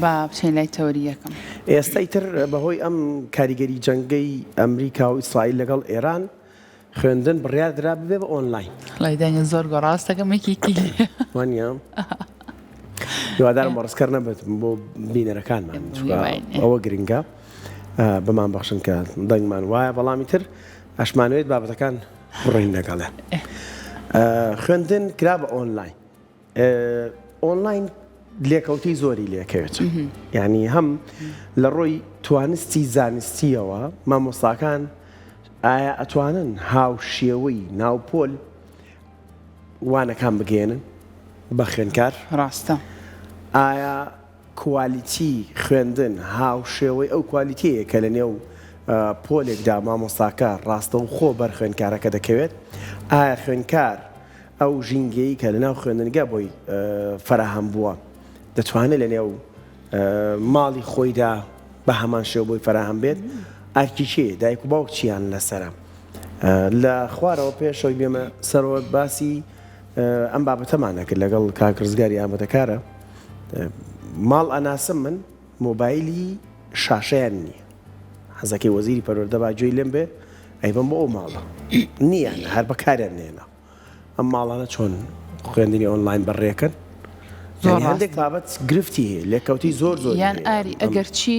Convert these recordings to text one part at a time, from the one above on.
با بچین لای تەوەری یەکەم. ئێستا ئیتر بەهۆی ئەم کاریگەری جەنگەی ئەمریکا و ئیسرائیل لەگەڵ ئێران خوێندن بڕیار درا ببێ بە ئۆنلاین. لای دەنگە زۆر گۆڕاستەکەم یەکێکی وانە هیوادارم وەڕسکەر نەبێت بۆ بینەرەکانمان ئەوە گرنگە بمان بەخشن کە دەنگمان وایە بەڵامی تر ئەشمانوێت بابەتەکان بڕین لەگەڵێ. خوێندن کرا بە ئۆنلاین. ئۆنلاین لێکەوتی زۆری لێکەوێت. یعنی هەم لە ڕۆی توانستی زانستیەوە مامۆستاکان ئایا ئەتوانن هاو شێوەی ناوپۆل وانەکان بگێنن بە خوێندکار؟ ڕاستە. ئایا کوالیتی خوێندن هاو شێوەی ئەو کوالیتەیە کە لە نێو پۆلێکدا مامۆستاکە ڕاستە و خۆ بەر خوێندکارەکە دەکەوێت؟ ئایا خوێندکار ئەو ژینگەی کە لەناو خوێندنگە بۆی فراهەم بووە دەتوانێت لە نێو ماڵی خۆیدا بە هەمان شێو بۆی فراهەم بێت؟ ئارکی چێ دایک و باوک چیان لەسرە؟ لە خوارەوە پێشەوەی بێمە سەرەوە باسی ئەم بابەتەمانە کرد لەگەڵ کاکرزگاری ئامادەکارە. ماڵ ئەناسم من مۆبایلی شاشەیان نییە. حەزەکەی وەزیری پەروەردە باگوێی لێم بێ ئەیبم بۆ ئەو ماڵە نییان هەر بەکاریان نێنە. ئەم ماڵانە چۆن خوێندنی ئۆنلاین بەڕێکن؟ هەندێک بابەت گرفتی هەیە لێکەوتی زۆر یان ئاری ئەگەر چی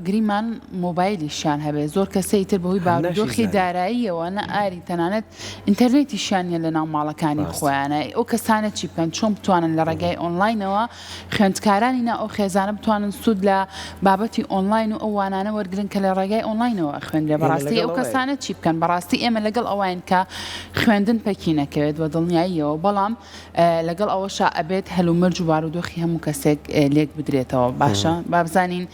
گریمان مۆبایلیشیان هەبێت زۆر کەسەی تر بەهۆی بارودۆخی داراییەوە نە ئاری تەنانەت ئینتەرنێتیشیانە لە ناو ماڵەکانی خۆیانە. ئەو کەسانە چی بکەن چۆن بتوانن لە ڕێگای ئۆنلاینەوە خوێندکارانی ئەو خێزانە بتوانن سوود لە بابەتی ئۆنلاین و ئەو وانانە وەرگن کە لە ڕێگای ئۆنلاینەوە خوێندرێ. بەڕاستی ئەو کەسانە چی بکەن؟ بەڕاستی ئێمە لەگەڵ ئەوان کە خوێندن پەکی نەکەوێت بە دڵنیاییەوە بەڵام لەگەڵ ئەوەشا ئەبێت هەلومەرج و بارودۆخی هەموو کەسێک لێک بدرێتەوە. باشە با بزانین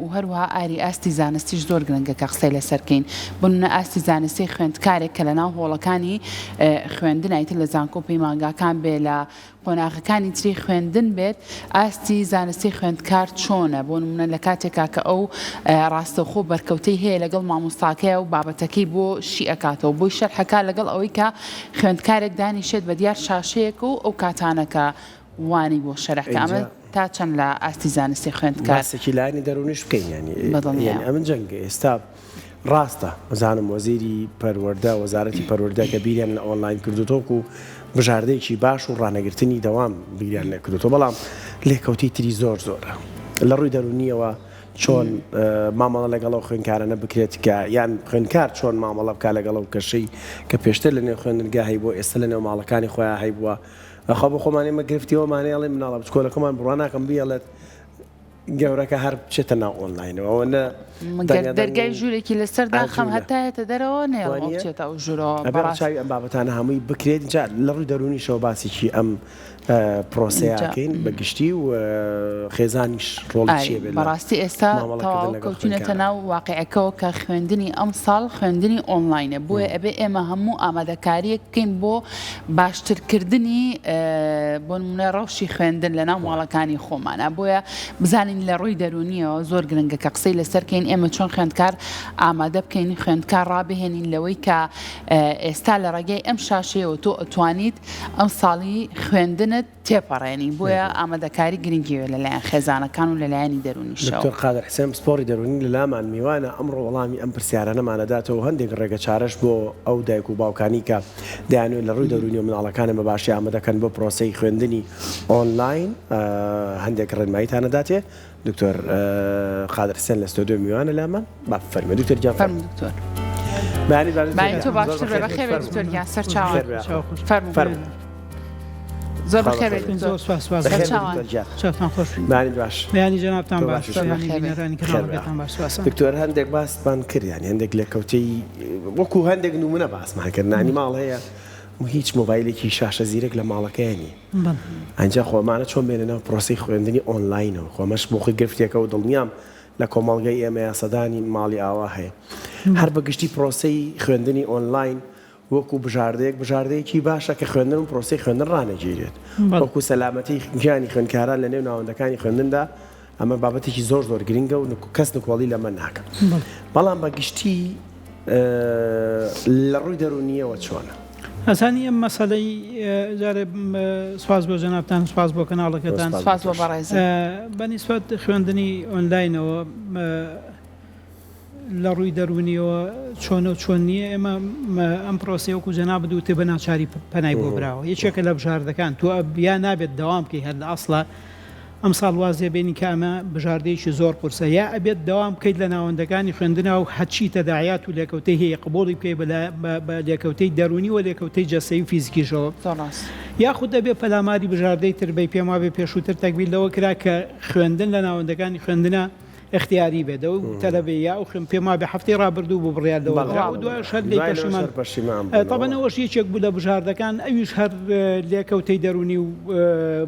و هەروەها ئاری ئاستی زانستیش زۆر گرنگە کە قسەی لەسەرکەین. بنە ئاستی زانستی خوێندکارێک کە لە ناو هۆڵەکانی خوێندن ئایتر لە زانکۆپی مانگاکان بێ لە قۆناغەکانی تری خوێندن بێت ئاستی زانستی خوێندکار چۆنە بۆ نمونە لە کاتێکا کە ئەو ڕاستەوخۆ بەرکەوتەی هەیە لەگەڵ مامۆستاکەیە و بابەتەکەی بۆ شی ئەکاتەوە بۆی شەرحەکە لەگەڵ ئەوەی کە خوێندکارێک دانیشێت بە دیار شاشەیەک و ئەو کاتانەکە وانی بۆ شەرحکە ئەمە تا چەند لە ئاستی زانستی خوێندکار باسێکی لایەنی دەرونیش بکەین ینی ئەمن جەنگە ئێستا ڕاستە بەزانم وەزیری پەروەردە وەزارەتی پەروەردە کە بیریان لە ئۆنلاین کردوتۆک و بژاردەیەکی باش و ڕانەگرتنی دەوام بیریان لێ کردوتەوە بەڵام لێکەوتی تری زۆر زۆرە لە ڕووی دەرونیەوە چۆن مامەڵە لەگەڵەوە خوێندکارانە بکرێت کە یان خوێندکار چۆن مامەڵە بکا لەگەڵەوە کەشەی کە پێشتر لە نێو خوێندنگا هەی بۆ ئێستا لە نێو ماڵەکانی خۆیان هەی بووە خۆ بە خۆمانێمە گرفتیەوەمانێڵێ مناڵە بچکۆلەکەمان بڕواناکەم بیەڵێت گەورەکە هەر بچێتە ناو ئۆنلاینەوە ئەوە دەرگای ژوورێکی لەسەردا خەم هەتایەتە دەرەوە نێڵێتە ئەو ژوورەوە بەڕاوی ئەم بابەتانە هەمووی بکرێت جا لە ڕووی دەرونیشەوە باسێکی ئەم پرۆسەیەکەین بەگشتی و خێزانیش ڕۆڵی چیە بێت بەڕاستی ئێستا تەواو کەوتونەتە ناو واقعەکەەوە کە خوێندنی ئەم ساڵ خوێندنی ئۆنلاینە بۆیە ئەبێ ئێمە هەموو ئامادەکاریەک بکەین بۆ باشترکردنی بۆ نمونە ڕەوشی خوێندن لە ناو ماڵەکانی خۆمانە بۆیە بزانین لە ڕووی دەرونیەوە زۆر گرنگە کە قسەی لەسەرکەین ئێمە چۆن خوێندکار ئامادە بکەین خوێندکار ڕابهێنین لەوەی کە ئێستا لە ڕێگەی ئەم شاشەیەوە تۆ ئەتوانیت ئەم ساڵی خوێندنت تێپەڕێنی بۆیە ئامادەکاری گرنگیوە لەلایەن خێزانەکان و لەلایەنی دەرونیشەوە. دکتۆر قادر حسێن سپۆری دەرونی لەلامان میوانە ئەمڕۆ وەڵامی ئەم پرسیارانەمانەداتەوە هەندێک ڕێگە چارەش بۆ ئەو دایک و باوکانی کە دەیانوێت لە ڕووی دەرونی و مناڵەکانە بە باشی ئامادەکەن بۆ پرۆسەی خوێندنی ئۆنلاین هەندێک ڕێنماییتانەداتێ. دکتۆر قادر حسێن لە ستۆدیۆ میوانە لامان با فەرمە دکتۆر جان فەرموو دکتۆر. تۆ باشتر بەخێر بێت دکتۆر گیان سەر چاوان فەرموو. زۆر بەخێر بێت زۆر سپاس چاوتان خۆش بانی باش بیانی جەنابتان باش بینەرانی کەڕاوەکەتان باش سپاسە. دکتۆر هەندێک باستان کرد یانی هەندێک لێکەوتەی وەکو هەندێک نمونە باسمان کرد نانی ماڵ هەیە هیچ مۆبایلێکی شاشە زیرەک لە ماڵەکەیانی ئەنجا خۆمانە چۆن بێنەوە پرۆسی خوێندنی ئۆنلاینەوە خۆمەش بۆ خۆی گرفتێکە و دڵنیام لە کۆمەڵگەی ئێمە یاسەدانی ماڵی ئاوا هەیە هەر بەگشتی پرۆسەی خوێندنی ئۆنلاین وەکو بژاردەیەکی باشە کە خوێندن و پرۆسی خوێندن ڕانەگیرێت وەکو سەلامەتی گیانی خوێندکاران لە نێو ناوەندەکانی خوێندندا ئەمە بابەتێکی زۆر زۆر گرنگە و کەس نکۆڵی لەمە ناکەم بەڵام بەگشتی لە ڕووی دەرونیەوە چۆنە هەسانی ئەم مەسەلەی جارێ سواز بۆ جەنابتان سواز بۆ کەناڵەکەتان سواز بۆ بەڕێز بەنسبەت خوێندنی ئۆنلاینەوە لە ڕووی دەرونیەوە چۆنە و چۆن نییە ئێمە ئەم پرۆسی وەکو جەناب دووتێ بە ناچاری پەنای بۆ براوە یەکێکە لە بژاردەکان تو یا نابێت دەوام بکەی هەر لە ئەسڵە ئەم ساڵ وازێ بینی کە ئەمە بژاردەیەکی زۆر قورسە یا ئەبێت دەوام بکەیت لە ناوەندەکانی خوێندنەوە و هەچی تەداعیات و لێکەوتەی هەیە قبوڵی بکەی بە لێکەوتەی دەرونی و لێکەوتەی جەسەی و فیزیکیشەوە یاخود دەبێت پەلاماری بژاردەی تر بەی پێم وابێ پێشووتر تەکبیل لەوە کرا کە خوێندن لە ناوەندەکانی خوێندنە اختیاری بێت و تەلەبێ یا و خوێن پێما بێ هەفتەی ڕابردوو بۆ بڕیاردەوە دوای شەر لێ پەشیمان تەبەنەوەش یەکێک بوو لە بژاردەکان ئەویش هەر لێکەوتەی دەرونی و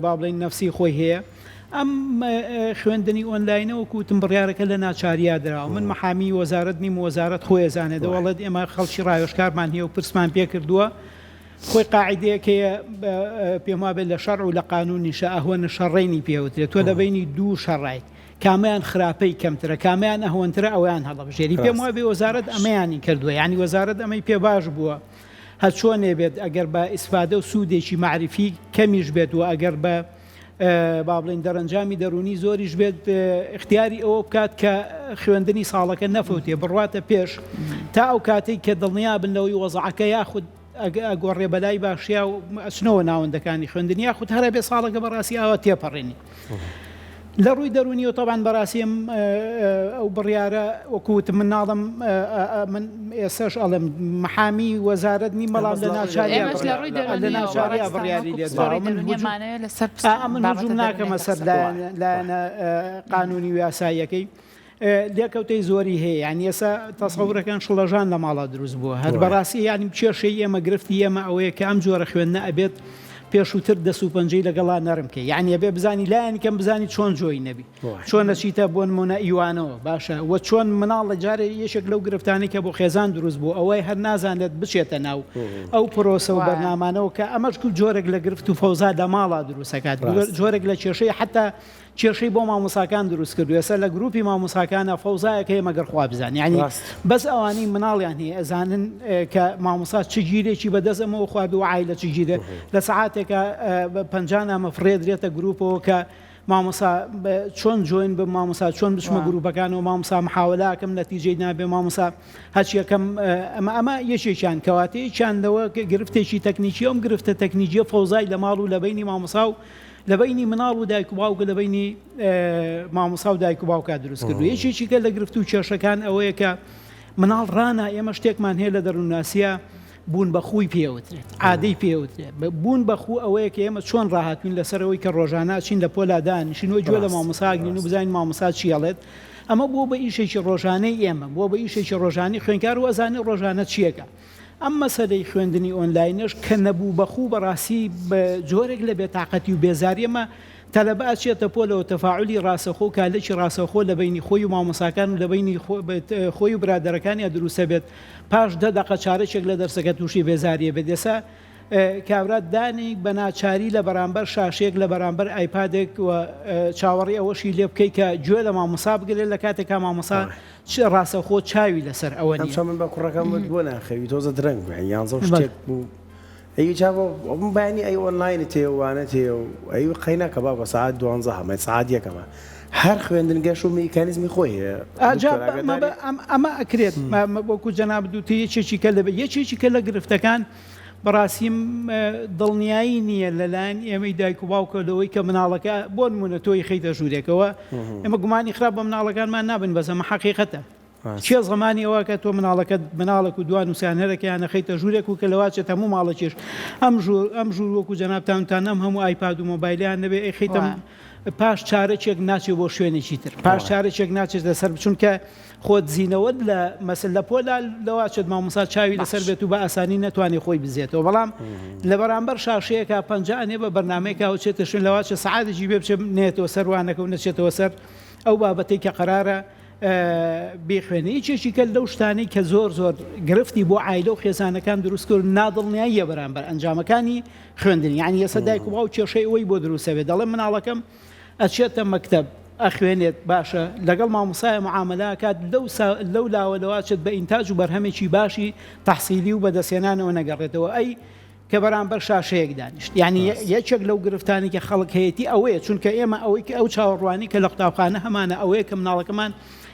با بڵێن نەفسی خۆی هەیە ئەم خوێندنی ئۆنلاینەوە کوتم بڕیارەکە لە ناچاریا درراوە من مەحامی وەزارەت نیم وەزارەت خۆی ئەزانێت دەوڵەت ئێمە خەڵکی ڕایۆشکارمان هەیە و پرسمان پێ کردووە خۆی قاعدەیەکەیە پێم وابێت لە شەڕ و لە قانونیشە ئەهۆنە شەڕێنی پێوترێت تۆ دەبینی دوو شەڕای کامیان خراپەی کەمترە کامیان ئەهۆنترە ئەویان هەڵەبژێری پێم وابێ وەزارەت ئەمەیانی کردووە یعنی وەزارەت ئەمەی پێ باش بووە هە چۆنێ بێت ئەگەر بە ئیسفادە و سوودێکی معرفی کەمیش بێت و ئەگەر بە با بڵین دەرەنجامی دەرونی زۆریش بێت اختیاری ئەوە بکات کە خوێندنی ساڵەکە نەفوتێ بڕواتە پێش تا ئەو کاتێک کە دڵنیا بنەوەی وەزعەکە یاخود ئەگۆڕێ بەلای باشیا و ئەچنەوە ناوەندەکانی خوێندنی یاخود هەرە بێ ساڵەکە بەڕاستی ئەوە تێپەڕێنی لە ڕووی دەرونی و تەبان بەڕاستیم ئەو بڕیارە وەکوت من ناڵم من ئێسش ئەڵم محامی وەزارەت نی مەڵام لە ناچاریا بڕیاری لێ من هجوم ناکەمە سەر لایەنە قانونی و یاساییەکەی لێکەوتەی زۆری هەیە یعنی ئێستا تەسەورەکان شڵەژان لە ماڵا دروست بووە هەر بەڕاستی ینی کێشەی ئێمە گرفتی ئێمە ئەوەیە کە ئەم جۆرە خوێندنە ئەبێت پێشووتر دەست و پەنجەی لەگەڵا نەرمکە یعنی ئەبێ بزانی لایەن کەم بزانی چۆن جۆی نەبی چۆن نەچیتە بۆ نمونە ئیوانەوە باشە وە چۆن مناڵ لە جارێ یەشێک لەو گرفتانی کە بۆ خێزان دروست بوو ئەوەی هەر نازانێت بچێتە ناو ئەو پرۆسە و بەرنامانەوە کە ئەمەش جۆرێک لە گرفت و فەوزا لە ماڵا دروستەکات جۆرێک لە کێشەی حتا کێشەی بۆ مامۆساکان دروست کردو ێستا لە گروپی مامۆساکانە فەوزایەکە مەگەر خوا بزانانی ینی بەس ئەوانەی مناڵیان هەیە ئەزانن کە مامۆسا چ گیرێکی بەدەست ئەمەوە خواردو عایلە چ گیرە لە سەعاتێکە 50 ئەمە فرێدرێتە گروپەوە کە مامۆسا چۆن جوین بە مامۆسا چۆن بچمە گروپەکانەوە مامۆسا محاولاکەم نەتیجەی نابێ مامۆسا هەچیەکەم ئەمە یەکێکیان کەواتەیە چاندەوە گرفتێکی تەکنیکی ئەم گرفتە تەکنیکیە فەوزای لە ماڵ و لە بینی مامۆسا و لە بینی مناڵ و دایک و باوکە لە بینی مامۆسا و دایک و باوکە دروست کردو یەکێکیکە لە گرفت و کێشەکان ئەوەیە کە مناڵ ڕانە ئێمە شتێکمان هەیە لە دەروونناسیە بوون بە خوی پێوترێت عادەی پێوترێت بوون بە خو ئەوەیە کە ئێمە چۆن ڕاهاتوین لەسەرەوەی کە ڕۆژانە چین لە پۆلادانشینەوە گوێ لە مامۆساگرین و بزانین مامۆسا چیەڵێت ئەمە بۆ بە ئیشێکی ڕۆژانەی ئێمە بۆ بە ئیشێکی ڕۆژانی خوێنکار و ئەزانێ ڕۆژانە چیەکە ئەم مەسەلەی خوێندنی ئۆنلاینش کە نەبوو بەخوو بەڕاستی بە جۆرێک لە بێتاقەتی و بێزاریەمە تەلەبە ئەچێتە پۆلەوە تەفاعلی ڕاستەخۆ کالێکی ڕاستەخۆ لە بینی خۆی و مامۆساکان و لە بینی خۆی و برادەرەکانی دروستە بێت پاش 10 دقیقە چارەێک لە دەرسەکە تووشی بێزاریە بێت ئێستا کابرات دانی بە ناچاری لە بەرامبەر شاشێک لە بەرامبەر ئایپادێک و چاوەڕی ئەوەشی لێ بکەی کە گوێ لە مامۆسا بگرێت لە کاتێکا مامۆسا ڕاستەخۆ چاوی لەسەر ئەوە نیە من بە کوڕەکەم بۆ ناخەوی تۆزە درەنگ یانزە شتێک بوو ئەی جاوە بانی ئەی ئۆنلاینە تێوانە تێ و ئەی قەینەکە باوکە ساعت 12 هەمە ساعت یەکەمە هەر خوێندن گەش و میکانیزمی خۆی ئەمە ئەکرێت وەکو جەناب دووتی یەکێکی کە لە یەکێکی کە لە گرفتەکان بەڕاستیم دڵنیایی نییە لەلایەن ئێمەی دایک و باوکەوەی کە مناڵەکە بۆ نمونە تۆی خەیتە ژوورێکەوە ئێمە گومانی خراپ بە مناڵەکانمان نابن بەزەمە حەقیقەتە چێ زمانی ئەوە کە تۆ مناڵەکەت مناڵک و دوان وسیانەرەکەیانە خەیتە ژوورێک و کە لەواچێت هەموو ماڵەکێش ئەم ژوور وەکو جەنابتانتان ئەم هەموو ئایپاد و مۆبایلیان نەبێ ئەی خەیتم پاش چارەێک ناچێت بۆ شوێنێکی تر پاش چارەێک ناچێت لەسەر بچونکە خۆت زیینەوەت لە مەسل لە پۆلا لەواچێت مامۆسا چاوی لەسەر بێت و بە ئاسانی نەتوانێت خۆی بزێتەوە بەڵام لە بەرامبەر شاشەیەکە پەنجانێ بە بەرنمەیەکە و چێتە شوێن لەواچە سعادێکی بێ بچێت نێتەوە سەروانەکە و نەچێتەوە سەر ئەو بابەتەی کە قەرارە بێخوێنەی چێکی کە لەو شتانەی کە زۆر گرفتی بۆ عایلە و خێزانەکان دروست کرد نادڵنیاییە بەرامبەر ئەنجامەکانی خوێندنی یعنی ئێستا دایک و باو کێشەی ئەوەی بۆ دروستە بێت دەڵێ مناڵەکەم ئەچێتە مەکتەب ئەخوێنێت باشە لەگەڵ مامۆسایە معاملەکات لەو لاوەلەواچێت بە ئینتاج و بەرهەمێکی باشی تەحسیلی و بەدەستێنانەوە نەگەڕێتەوە ئەی کە بەرامبەر شاشەیەک دانیشت یعنی یەکێک لەو گرفتانی کە خەڵک هەیەی ئەوەیە چونکە ئێمە ئەو چاوەڕوانی کە لە قوتابخانە هەمانە ئەوەیە کە مناڵەکەمان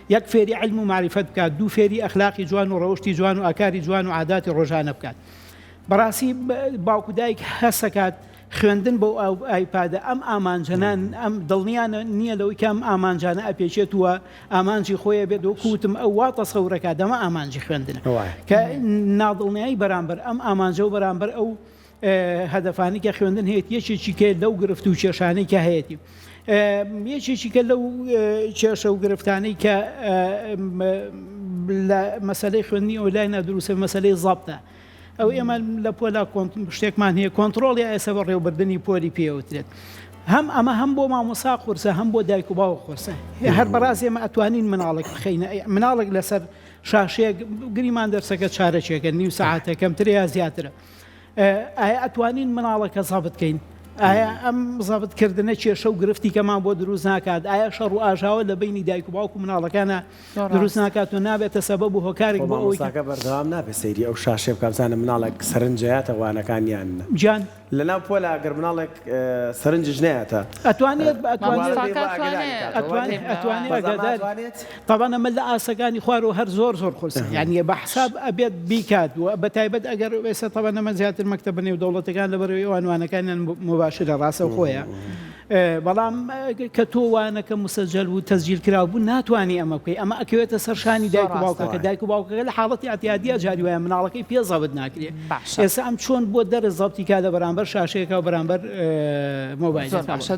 یەک فێری علم و معرفەت بکات دوو فێری ئەخلاقی جوان و ڕەوشتی جوان و ئاکاری جوان و عاداتی ڕۆژانە بکات بەڕاستی باوکو دایک هەسەکات خوێندن بۆ ئایپادە ئەم ئامانجانان ئەم دڵنیانە نییە لەوەی کە ئەم ئامانجانە ئەپێچێتوە ئامانجی خۆیە بێت و کووتم ئەو وا تەسەورەکە دەمە ئامانجی خوێندنە کە نادڵنیایی بەرامبەر ئەم ئامانجە و بەرامبەر ئەو هەدەفانی کە خوێندن هەیەت یەکێکی کە لەو گرفت و کێشانەی کە هەیەی یەکێکی کە لەو کێشە و گرفتانەی کە لە مەسەلەی خوێندنی ئۆنلاینە دروستە مەسەلەی زەبتە ئەو ئێمە لە پۆلا شتێکمان هەیە کۆنتترۆڵی ئێستا بە ڕێوەبردننی پۆلی پێوترێت ئەمە هەم بۆ مامۆسا قورسە هەم بۆ دایک و باوە قورسە هەر بەڕاستی ئێمە ئەتوانین مناڵێک بخەینە مناڵێک لەسەر شاشەیە گریمان دەرسەکە چارەچێکە نیو سەعاتە کەمتر یا زیاترە ئایا ئەتوانین مناڵەکە زابت بکەین ئایا ئەم زابتکردنە کێشە و گرفتی کەمان بۆ دروست ناکات ئایا شەڕ و ئاژاوە لە بینی دایک و باوک و مناڵەکانە دروست ناکات و نابێتە سەبەب و هۆکارێک بۆ ئەوەی بەردەوام نابێت سەیری ئەو شاشێ بکەمزانە مناڵێک سەرنجەیەتە وانەکانیان جان لەناو پۆلا گەر مناڵێک سەرنجش نەیەتە ئەتوانێت طبعا ئەمە لە ئاسەکانی خوارەوە هەر زۆر قورسە یعنی بە حساب ئەبێت بیکات و بە تایبەت ئەگەر ئێستا طبعا ئەمە زیاتر مەکتەبە نێو دەوڵەتەکان لەبەرەوەی ئەوانوانەکانیان مباشرە ڕاستە خۆیە بەڵام کە تۆ وانەکە مسەجل و تەسجیل کرا بوو ناتوانانی ئەمە بکەی ئەمە ئەکەوێتە سەرشانی دایک و باوکە کە دایک و باوکەکە لە حاڵەتی ئەتیادیە جاری وایە مناڵەکەی پێ زەبت ناکرێت ئێستا ئەم چۆن بۆ دەرز زەبتی کا لە بەرامبەر شاشەیەەکە و بەرامبەر مۆبایل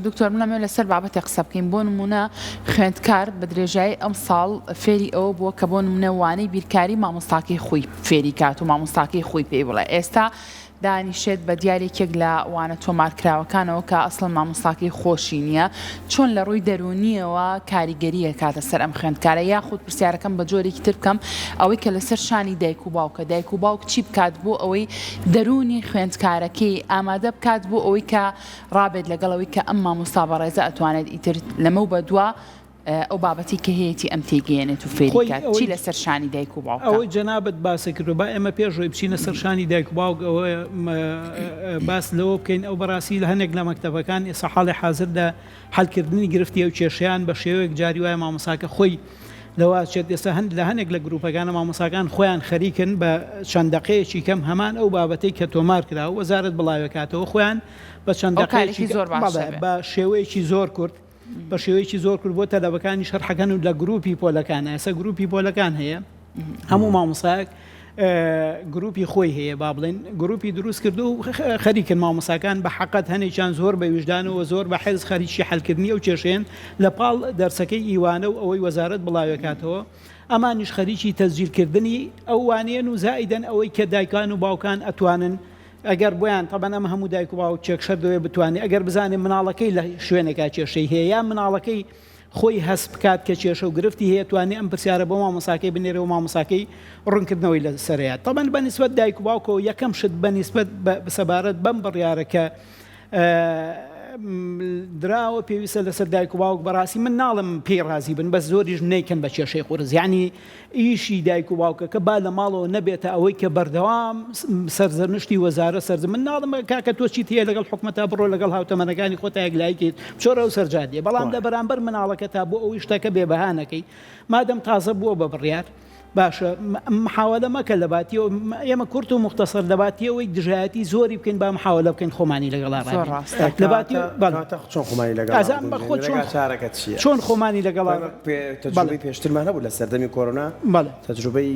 دکتۆر منەمێ لەسەر بابەتی قسە بکەین بۆ نمونە خوێندکار بە درێژایی ئەم ساڵ فێری ئەوە بووە کە بۆ نمونە وانەی بیرکاری مامۆستاکەی خۆی فێری کات و مامۆستاکەی خۆی پێی بڵێ ئێستا دانیشێت بە دیارێکێک لە وانە تۆمارکراوەکانەوە کە ئەسڵ مامۆستاکەی خۆشی نییە چۆن لە ڕووی دەرونیەوە کاریگەریە کاتە سەر ئەم خوێندکارە یاخود پرسیارەکەم بە جۆرێکی تر بکەم ئەوەی کە لەسەر شانی دایک و باوکە دایک و باوک چی بکات بۆ ئەوەی دەرونی خوێندکارەکەی ئامادە بکات بۆ ئەوەی کە ڕابێت لەگەڵەوەی کە ئەم مامۆستا بەڕێزە ئەتوانێت ئیتر لەمە بە دووە ئەو بابەتی کە هەیەی ئەم تێگەێنێت و فێریکات چی لەسەر شانی دایک و باوک ئەوەی جەنابەت باسە کردو با ئێمە پێشۆی بچینە سەر شانی دایک و باوک ئەوە باس لەوە بکەین ئەو بەڕاستی لە هەنێک لە مەکتەبەکان ئێستا حاڵی حازردا حەلکردنی گرفتی ئەو کێشیان بە شێوەیەک جاری وایە مامۆساکە خۆی لەوە چێت ئێستا لە هەنێک لە گروپەکانە مامۆساکان خۆیان خەریکن بە چەند دقەیەکی کەم هەمان ئەو بابەتەی کە تۆمار کراوە وەزارەت بڵاوێکاتەوە خۆیان بە چەند دقەیەکی زۆر بە شێوەیەکی زۆر کورت بە شێوەیەکی زۆر کرد بۆ تەلەبەکانی شەرحەکەن و لە گروپی پۆلەکان ئێستا گروپی پۆلەکان هەیە هەموو مامۆسایەک گروپی خۆی هەیە با بڵێن گروپی دروست کرد و خەریکن مامۆساکان بە حەقەت هەنێکیان زۆر بە وجدانەوە زۆر بە حێز خەریکی حەلکردنی ئەو کێشێن لە پاڵ دەرسەکەی ئیوانە و ئەوەی وەزارەت بڵاوێکاتەوە ئەمانیش خەریکی تەسجیلکردنی ئەو وانەیەن و زائیدەن ئەوەی کە دایکان و باوکان ئەتوانن ئەگەر بۆیان تەبەن ئەمە هەموو دایک و باوک چێکشەر دەوێ بتوانێت ئەگەر بزانێ مناڵەکەی لە شوێنێکا کێشەی هەیە یا مناڵەکەی خۆی هەست بکات کە کێشە و گرفتی هەیە توانێت ئەم پرسیارە بۆ مامۆساکەی بنێرە و مامۆساکەی ڕوونکردنەوەی لە سەرەیە تەبەن بەنسبەت دایک و باوکەوە یەکەم شت بەنسبەت بەسەبارەت بەم بڕیارەکە دراوە پێویستە لەسەر دایک و باوک بەڕاستی من ناڵم پێی ڕازی بن بەس زۆریش نیکەن بە کێشەی قورس یعنی ئیشی دایک و باوکەکە با لە ماڵەوە نەبێتە ئەوەی کە بەردەوام سەرزەرنشتی وەزارە سەرز من ناڵم کاکە تۆ چیت هەیە لەگەڵ حکومەتا بڕۆ لەگەڵ هاوتەمەنەکانی خۆتا یەکلایکیت چۆرە و سەرجادیە بەڵام لە بەرامبەر مناڵەکە تا بۆ ئەوەی شتەکە بێبەهانەکەی مادەم تازە بووە بە بڕیار باشە محاولە مەکە لە باتیەوە ئێمە کورت و مختصر لە باتیەوەی دژایەتی زۆری بکەین با محاولە بکەین خۆمانی لەگەڵ لە باتی چۆن خۆمانی لەگەڵ چۆن خۆمانی لەگەڵ تەجروبەی پێشترمان هەبوو لە سەردەمی کۆرۆنا تەجروبەی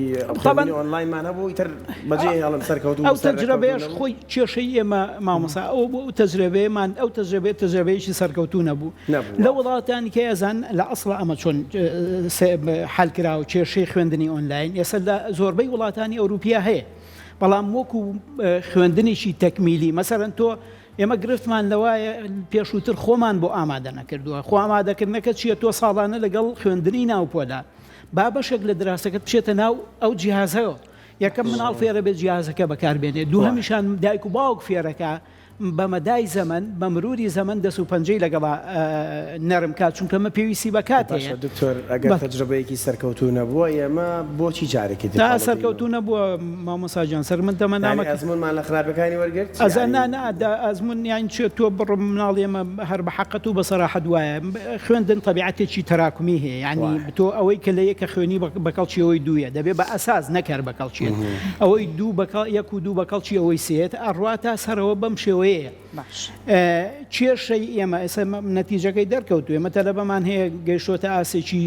ئۆنلاینمان هەبوو ئیتر بەجێ هەڵم سەرکەوت ئەو تەجربەیەش خۆی کێشەی ئێمە مامۆسا ئەو بۆ تەجربەیەمان ئەو تەجربەیەکی سەرکەوتوو نەبوو لە وڵاتانی کە ئێزان لە ئەسڵە ئەمە چۆن حەلکرا و کێشەی خوێندنی ئۆنلاین ئێستا لە زۆربەی وڵاتانی ئەوروپیا هەیە بەڵام وەکو خوێندنێکی تەکمیلی مەسەرەن تۆ ئێمە گرفتمان لەوایە پێشووتر خۆمان بۆ ئامادە نەکردووە خۆ ئامادەکردنەکە چییە تۆ ساڵانە لەگەڵ خوێندنی ناوپۆدا با بەشێک لە دراستەکەت بچێتە ناو ئەو جیهازەوە یەکەم مناڵ فێرە بێت جیهازەکە بەکاربێنێت دووهەمیشان دایک و باوک فێرەکە بەمەدای زەمن بە مروری زەمن دەست و پەنجەی لەگەڵا نەرم کات چونکەمە پێویستی بە کاتەیە دکتۆر ئەگەر تەجربەیەکی سەرکەوتوو نەبووە ئێمە بۆچی جارێکی تا سەرکەوتوو نەبووە مامۆساجان سەر من دەمە نامەکە ئەزمونمان لە خراپەکانی وەرگرت ئەزمون یان تۆ بڕ مناڵ ئێمە هەر بە حەقەت و بە سەراحەت وایە خوێندن طبیعەتێکی تەراکمی هەیە یعنی تۆ ئەوەی کە لە یەکە خوێنی بەکەڵکی ئەوەی دوویە دەبێت بە ئەساس نەکار بەکەڵچێت ئەوەی یەک و دوو بەکەڵکی ئەوەی سێت ئەڕواتە سەرەوە بەم شێوەیە کێشەی ئێمە ئێستا نەتیجەکەی دەرکەوتو ئێمە تەلەبەمان هەیە گەیشتۆتە ئاسێکی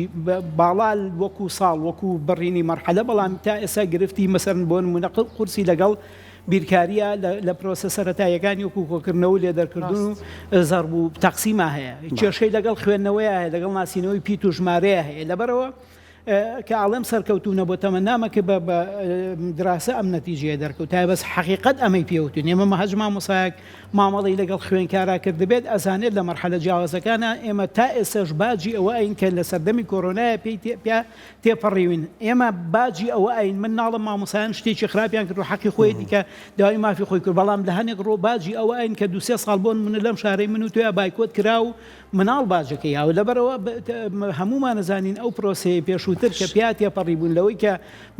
باڵا وەکو ساڵ وەکو بڕینی مەرحەلە بەڵام تا ئێستا گرفتی مەسەرن بۆ نمونە قورسی لەگەڵ بیرکاریە لە پرۆسە سەرەتاییەکانی وەکو کۆکردنەوە لێ دەرکردن و زەرب و تەقسیمە هەیە کێشەی لەگەڵ خوێندنەوەیە هەیە لەگەڵ ناسینەوەی پیت و ژمارەیە هەیە لەبەرەوە کە ئاڵێم سەرکەوتوونە بۆ تەمەنامەکە بە دراسە ئەم نەتیجەیە دەرکەوت تا بەس حەقیقەت ئەمەی پێوتون ئێمە مەهەج مامۆسایەک مامەڵی لەگەڵ خوێنکارا کرد دەبێت ئەزانێت لە مەرحەلە جیاوازەکانە ئێمە تا ئێستاش باجی ئەوە ئەین کە لە سەردەمی کۆرۆنایە پێی تێپەڕیون ئێمە باجی ئەوە ئەین من ناڵم مامۆسایان شتێکی خراپیان کرد و حەقی خۆی دیکە داوای مافی خۆی کرد بەڵام لە هەنێک ڕۆ باجی ئەوە ئەین کە دوسێ ساڵ بۆن من لەم شارەی من و توێ بایکۆت کرا و مناڵ باجەکەی یاوە لەبەرەوە هەمومان نەزانین ئەو پرۆسەیە پێشووتر کە پیاتی پەڕیبوون لەوەی کە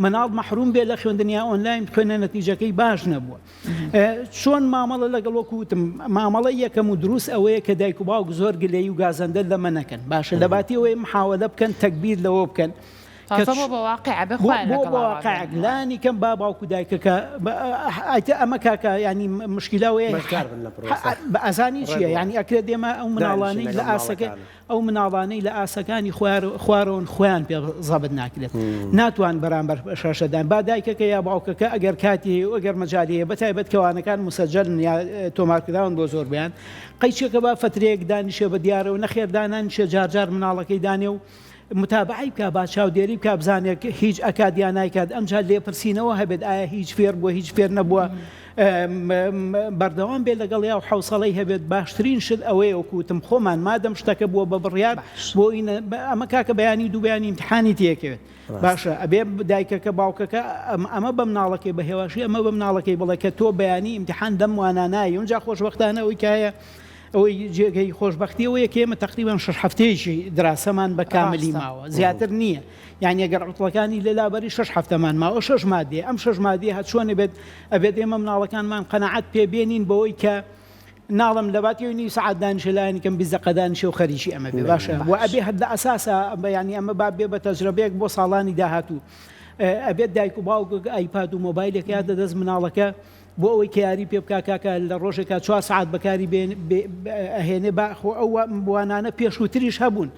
مناڵ مەحروم بێ لە خوێندنیا ئۆنلاین خوێنە نەتیجەکەی باش نەبووە چۆن مامەڵە لەگەڵ وەکوتم مامەڵە یەکەم و دروست ئەوەیە کە دایک و باوک زۆر گلەی و گازەندە لەمە نەکەن باشە لە باتی ئەوەی محاولە بکەن تەکبیر لەوە بکەن بۆ واقعلانی کەم با باوکو دایکەکە ئەمە کاکە ینی مشکلاوەیە بە ئەزانی چییە ینی ئەکرێت دێمە ئەو مناڵانەی لە ئاسەکە ئەو مناڵانەی لە ئاسەکانی خوارەوەن خۆیان پێ زەبت ناکرێت ناتوان بەرامبەر شاشەدان با دایکەکە یا باوکەکە ئەگەر کاتی ئەگەر مەجاالەیە بەتایبەت کەوانەکان مسەجل یا تۆمارکراون بۆ زۆر بیان قەیچێکە بە فترەیەک دانیشێ بە دیارەوە نەخێردانانیشە جارجار مناڵەکەی دانێ و متابعی بکە با چاودێری بکە بزانێت هیچ ئەکادیان نایکات ئەمجار لێپرسینەوە هەبێت ئایا هیچ فێر بووە هیچ فێر نەبووە بەردەوام بێت لەگەڵ یا و حوسەڵی هەبێت باشترین شت ئەوەیە وەکوتم خۆمان مادەم شتەکە بووە بە بڕیار بۆ ئەمە کاکە بەیانی دوو بەیانی امتحانی تێکەوێت باشە ئەبێ دایکەکە باوکەکە ئەمە بە مناڵەکەی بە هێواشی ئەمە بە مناڵەکەی بڵێ کە تۆ بەیانی امتحان دەم وانانایی اونجا خۆشبەختانە ئەوی کایە ئەوەی جێگەی خۆشببختیەوە یەکێمە تقریبان 6 هەفتەیەکی دراسەمان بە کاملی ماوە زیاتر نییە یعنی ئەگەر عوتڵەکانی لەلابەری 6 هەفتەمان ماوە 6 مادێ ئەم 6 مادێ هات چۆنە بێت ئەبێت ئێمە مناڵەکانمان قەنەعەت پێبێنین بەوەی کە ناڵم لە باتیێنی سعات دانیشەلایانی کەم بیزەقەدانیشە و خەریکی ئەمە بێ باشە و ئەبێ هەر لە ئەساسە ینی ئەمە با بێ بە تەجربەیەک بۆ ساڵانی داهاتوو ئەبێت دایک و باوک ئایپاد و مۆبایلێک یا دەدەست مناڵەکە بۆ ئەوەی کە یاری پێ بکاکە لە ڕۆژێکا 4 ساعت بەکاری ئەهێنێ باخۆ ئەو وانانە پێشووتریش هەبوون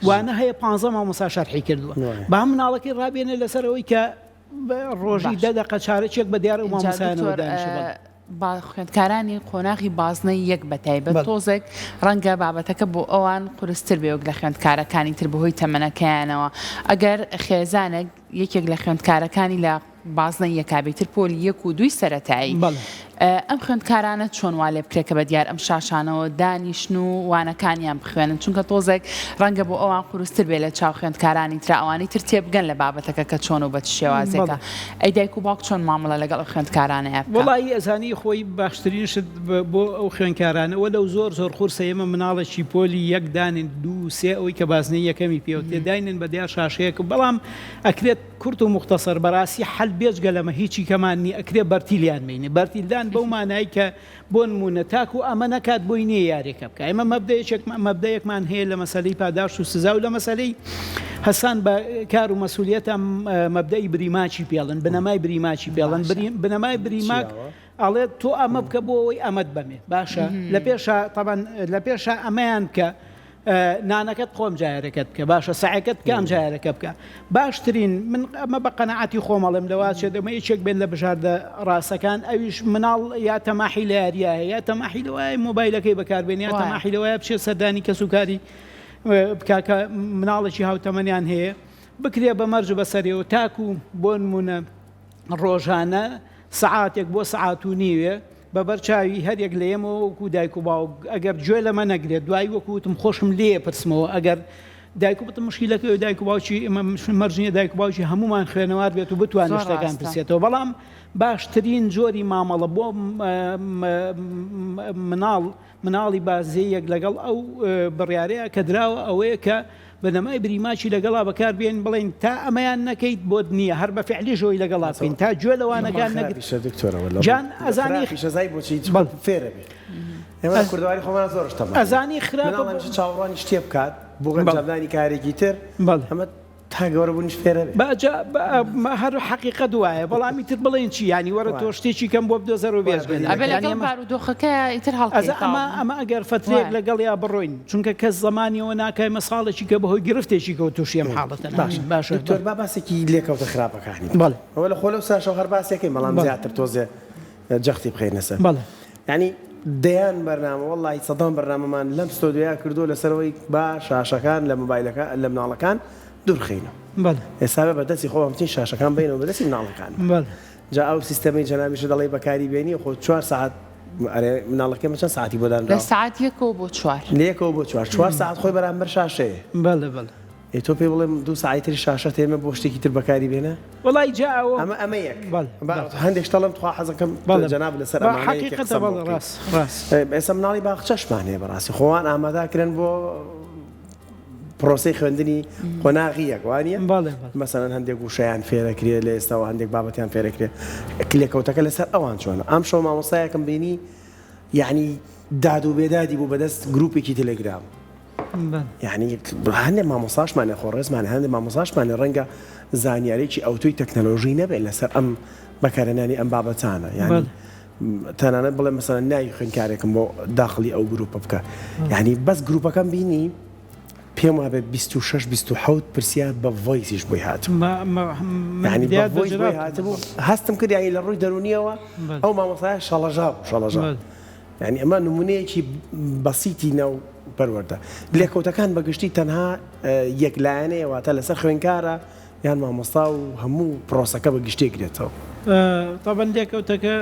وانە هەیە 15 مامۆستا شەرحی کردووە با مناڵەکەی ڕابێنێ لەسەرەوەی کە ڕۆژی 10 دقیقە چارەچێک بە دیارە و مامۆستایانەوە دانیشە با خوێندکارانی قۆناغی بازنەی یەک بەتایبەت تۆزێک ڕەنگە بابەتەکە بۆ ئەوان قورستر بێوەک لە خوێندکارەکانی تر بەهۆی تەمەنەکەیانەوە ئەگەر خێزانێک یەکێک لە خوێندکارەکانی لە بازنەی یەکابێتتر پۆلی 1 و 2 سەرەتایی ئەم خوێندکارانە چۆن وا لێ بکرێت کە بە دیار ئەم شاشانەوە دانیشن و وانەکانیان بخوێنن چونکە تۆزێک ڕەنگە بۆ ئەوان قورستر بێ لە چاو خوێندکارانی تر ئەوانی تر تێبگەن لە بابەتەکە کە چۆن و بە شێوازێکە ئەی دایک و باوک چۆن مامەڵە لەگەڵ ئەو خوێندکارانەیە وڵی ئەزانی خۆی باشترین شت بۆ ئەو خوێندکارانەوە لەو زۆر قورسە ئێمە مناڵێکی پۆلی 1 دانین 2 3 ئەوەی کە بازنەی یەکەمی پێوە تێداینن بە دیار شاشەیەک بەڵام ئەکرێت کورت و مختصر بەڕاستی حل بێجگە لەمە هیچی کەمانی ئەکرێ بەرتیلیان بینێ بەرتیلدان بەو مانایی کە بۆ نمونە تاکو ئەمە نەکات بۆی نییە یاریەکە بکە ئێمە مەبدەیەکمان هەیە لە مەسەلەی پاداش و سزا و لە مەسەلەی هەسان بە کار و مەسئولیەت مەبدەی بریماچی پێڵن بنەمای بریماچی پێڵن بنەمای بریماک ئەڵێت تۆ ئەمە بکە بۆ ئەوەی ئەمەد بەمێ باشە لە پێشە ئەمەیان کە نانەکەت خۆم جارەکەت بکە باشە سعەکەت بکە ئەم جارەکە بکە باشترین من ئەمە بە قەنەعەتی خۆمەڵم لەواتێ دەمە یەکێک بێن لە بژاردە ڕاستەکان ئەویش مناڵ یا تەماحی لە یاریە یا تەماحی لەوای مۆبایلەکەی بەکاربێن یا تەماحی لەوایە بچێت سەردانی کەسوکاری بکاکە مناڵێکی هاوتەمەنیان هەیە بکرێ بە مەرج بەسەرەوە تاکو بۆ نمونە ڕۆژانە سعاتێک بۆ سعات و نیوێ بە بەرچاوی هەرێک لە ئێمە وەکو دایک و باوک ئەگەر گوێ لەمە نەگرێت دوای وەکوتم خۆشم لێ پرسمەوە ئەگەر دایک و بتە مشکلەکە دایک و باوکی مەرجنیە دایک و باوکی هەمومان خوێنەوار بێت و بتوانێت شتەکان بسێتەوە بەڵام باشترین جۆری مامەڵە بۆ مناڵی بازەیەک لەگەڵ ئەو بڕیارەیە کە دراوە ئەوەیە کە بەنەمای بریماچی لەگەڵا بەکار بێن بڵین تا ئەمەیان نەکەیت بۆ نییە هەر بە فعلی ژۆی لەگەڵا بکەین تا گوێ لەوانەکان جان ئەزانی شەزای بۆچی فێرە بێت ئێمە کوردەواری خۆمان زۆرش تەمە ئەزانی خراپە چاوەڕوانی شتێ بکات بۆ گەنجابدانی کارێکی تر ئەمە تا گەورە بوونیش فێرە بێت هەر حەقیقە دوایە بەڵامی تر بڵێن چی ینی وەرە تۆ شتێکی کەم بۆ بدۆزەر و بێز بێن بارودۆخەکە ئیتر ئەمە ئەگەر فترێک لەگەڵ یا بڕۆین چونکە کەس زمانیەوە ناکای مەساڵێکی کە بەهۆی گرفتێکی کە تووشیم حاڵەتە باشە دکتۆر با باسێکی لێکەوتە خراپەکانی ئەوە لە خۆلە و ساشەو هەر باسێکەکەی بەڵام زیاتر تۆزێ جەختی بخەینە سەر ینی دەیان بەرنامە وەڵی سەدان بەرنامەمان لەم ستۆدیۆیا کردو لەسەرەوەی با شاشەکان لە مۆبایلەکە لە مناڵەکان دوورخینەوە ئێستا بەدەستی خۆم بچین شاشەکان بینەوە بەدەستی مناڵەکان جا ئەو سیستەمی جەنابیش دەڵی بەکاری بێنی خۆ 4 ساعت مناڵەکەی چەند ساعتی بۆدان لە ساعت 1 بۆ 4 لێکەوە بۆ 4 ساعت خۆی بەرامبەر شاشەیە تۆ پێ بڵێم 2 ساعتری شاشە تێمە بۆ شتێکی تر بەکاری بێنە وڵی جاوە ئەمە یەک هەندێک تەڵم تخوا حەزەکەم جەناب لەسەر ئێستا مناڵی باخچەشمان هەیە بەڕاستی خۆوان ئاماداکرن بۆ پرۆسی خوێندنی قۆناغیەک وانە مەسەرەن هەندێک وشەیان فێرەکرێت لە ئێستاەوە هەندێک بابەتیان فێرەکرێت کلێکەوتەکە لەسەر ئەوان چۆنە ئەم شەو مامۆستایەکەم بینی یعنی داد و بێدادی بوو بەدەست گروپێکی تەلەگرام یعنی هەندێک مامۆساشمانە خۆڕێزمانە هەندێک مامۆساشمانە ڕەنگە زانیارێکی ئەوتۆی تەکنەلۆژی نەبێت لەسەر ئەم بەکارهێنانی ئەم بابەتانە یعنی تەنانەت بڵێ مەسەڵەن ناوی خوێندکارێکم بۆ داخلی ئەو گروپە بکە یعنی بەس گروپەکەم بینی پێم وابێ 26-27 پرسیار بە ڤۆیسیش بۆی هاتبوو هەستم کرد یانی لە ڕووی دەرونیەوە ئەو مامۆستایە شەڵەژاو یعنی ئەمە نمونەیەکی بەسیتی نەو پەروەردە لێکەوتەکان بەگشتی تەنها یەکلایەنەیە واتە لەسەر خوێندکارە یان مامۆستا و هەموو پرۆسەکە بە گشتێکرێتەوە طبعا لێکەوتەکە